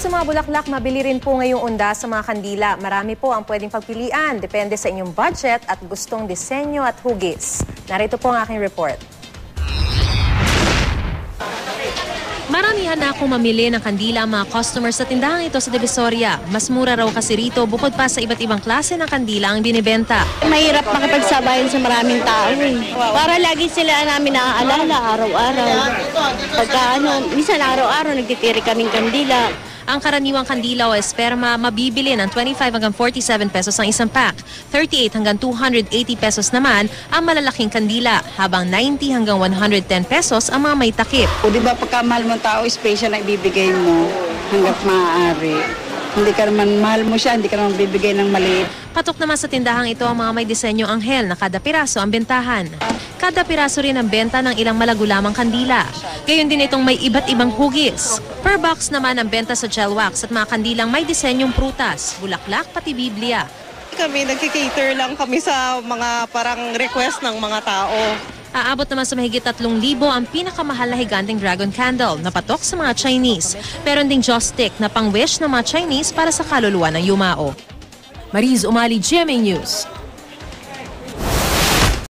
sa mga bulaklak, mabili rin po ngayong undas sa mga kandila. Marami po ang pwedeng pagpilian. Depende sa inyong budget at gustong disenyo at hugis. Narito po ang aking report. Maramihan na akong mamili ng kandila ang mga customers sa tindahang ito sa Divisoria. Mas mura raw kasi rito bukod pa sa iba't ibang klase ng kandila ang binibenta. Mahirap makipagsabayan sa maraming tao Para lagi sila namin naaalala araw-araw. Minsan araw-araw nagtitiri kaming kandila. Ang karaniwang kandila o esperma mabibili ng 25 hanggang 47 pesos ang isang pack. 38 hanggang 280 pesos naman ang malalaking kandila, habang 90 hanggang 110 pesos ang mga may takip. O di ba pagka mahal mo tao, special na ibibigay mo hanggat maaari. Hindi ka naman mahal mo siya, hindi ka naman bibigay ng maliit. Patok naman sa tindahang ito ang mga may disenyo anghel na kada piraso ang bentahan. Kada piraso rin ang benta ng ilang malagulamang kandila. Gayon din itong may iba't ibang hugis. Per box naman ang benta sa gel wax at mga kandilang may disenyong prutas, bulaklak pati Biblia. Kami nagkikater lang kami sa mga parang request ng mga tao. Aabot naman sa mahigit 3,000 ang pinakamahal na higanteng dragon candle na patok sa mga Chinese. Meron ding joss stick na pang-wish ng mga Chinese para sa kaluluwa ng yumao. Mariz Umali, GMA News.